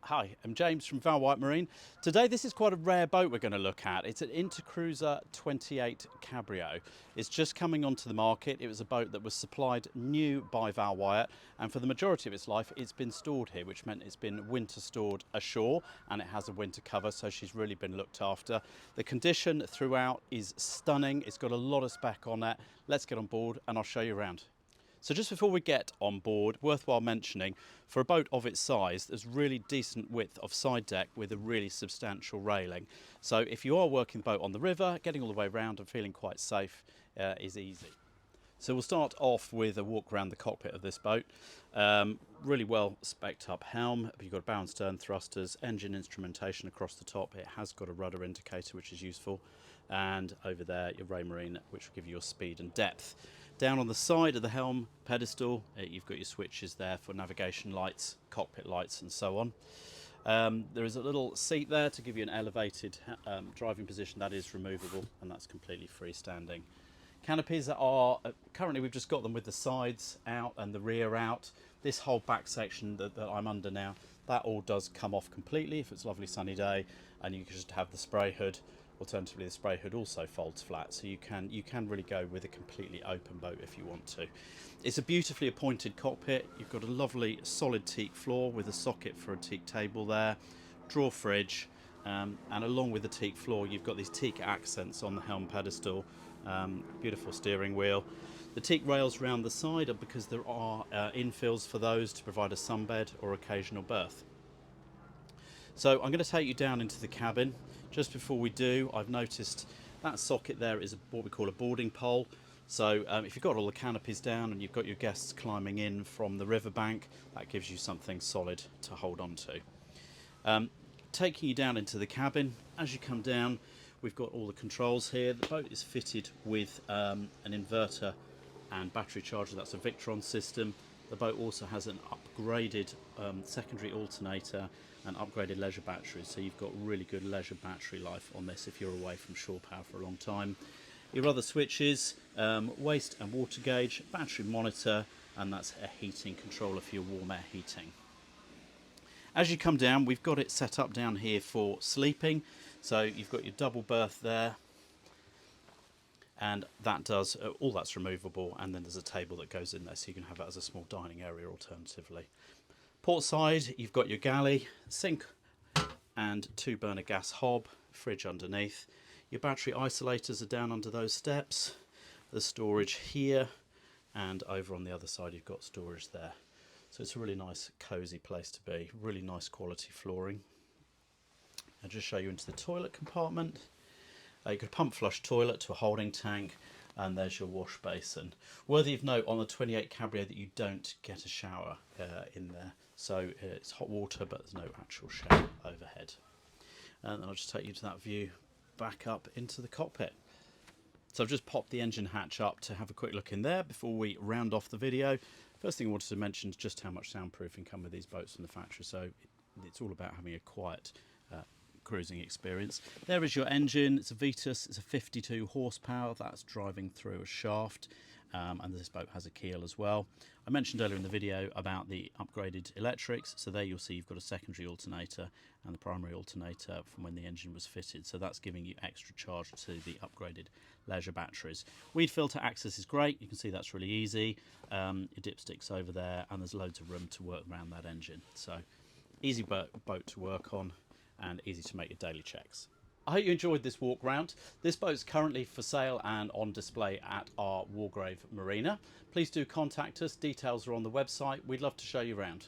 Hi, I'm James from Val White Marine. Today this is quite a rare boat we're going to look at. It's an Intercruiser 28 Cabrio. It's just coming onto the market. It was a boat that was supplied new by Val Wyatt, and for the majority of its life it's been stored here, which meant it's been winter stored ashore, and it has a winter cover, so she's really been looked after. The condition throughout is stunning. It's got a lot of spec on it. Let's get on board and I'll show you around. So just before we get on board, worthwhile mentioning, for a boat of its size, there's really decent width of side deck with a really substantial railing. So if you are working the boat on the river, getting all the way around and feeling quite safe is easy. So we'll start off with a walk around the cockpit of this boat. Really well spec'd up helm. You've got bow and stern thrusters, engine instrumentation across the top. It has got a rudder indicator, which is useful. And over there, your ray marine, which will give you your speed and depth. Down on the side of the helm pedestal, you've got your switches there for navigation lights, cockpit lights, and so on. There is a little seat there to give you an elevated driving position. That is removable, and that's completely freestanding. Canopies are, currently we've just got them with the sides out and the rear out. This whole back section that I'm under now, that all does come off completely if it's a lovely sunny day, and you can just have the spray hood. Alternatively, the spray hood also folds flat, so you can really go with a completely open boat if you want to. It's a beautifully appointed cockpit. You've got a lovely solid teak floor with a socket for a teak table there, drawer fridge, and along with the teak floor you've got these teak accents on the helm pedestal. Beautiful steering wheel. The teak rails around the side are because there are infills for those to provide a sunbed or occasional berth. So I'm going to take you down into the cabin. Just before we do, I've noticed that socket there is what we call a boarding pole. So if you've got all the canopies down and you've got your guests climbing in from the riverbank, that gives you something solid to hold on to. Taking you down into the cabin, as you come down, we've got all the controls here. The boat is fitted with an inverter and battery charger. That's a Victron system. The boat also has an upgraded secondary alternator and upgraded leisure batteries, so you've got really good leisure battery life on this if you're away from shore power for a long time. Your other switches, waste and water gauge, battery monitor, and that's a heating controller for your warm air heating. As you come down, we've got it set up down here for sleeping, so you've got your double berth there, and that does all that's removable, and then there's a table that goes in there, so you can have that as a small dining area alternatively. Port side, you've got your galley, sink and 2-burner gas hob, fridge underneath. Your battery isolators are down under those steps. There's storage here, and over on the other side you've got storage there. So it's a really nice cosy place to be, really nice quality flooring. I'll just show you into the toilet compartment. You've got a pump flush toilet to a holding tank, and there's your wash basin. Worthy of note on the 28 Cabrio that you don't get a shower in there. So it's hot water, but there's no actual shower overhead. And then I'll just take you to that view back up into the cockpit. So I've just popped the engine hatch up to have a quick look in there before we round off the video. First thing I wanted to mention is just how much soundproofing come with these boats from the factory. So it's all about having a quiet cruising experience. There is your engine. It's a Vetus. It's a 52 horsepower. That's driving through a shaft, and this boat has a keel as well. I mentioned earlier in the video about the upgraded electrics, so there you'll see you've got a secondary alternator and the primary alternator from when the engine was fitted, so that's giving you extra charge to the upgraded leisure batteries. Weed filter access is great. You can see that's really easy. Your dipsticks over there, and there's loads of room to work around that engine, so easy boat to work on and easy to make your daily checks. I hope you enjoyed this walk round. This boat's currently for sale and on display at our Wargrave Marina. Please do contact us. Details are on the website. We'd love to show you around.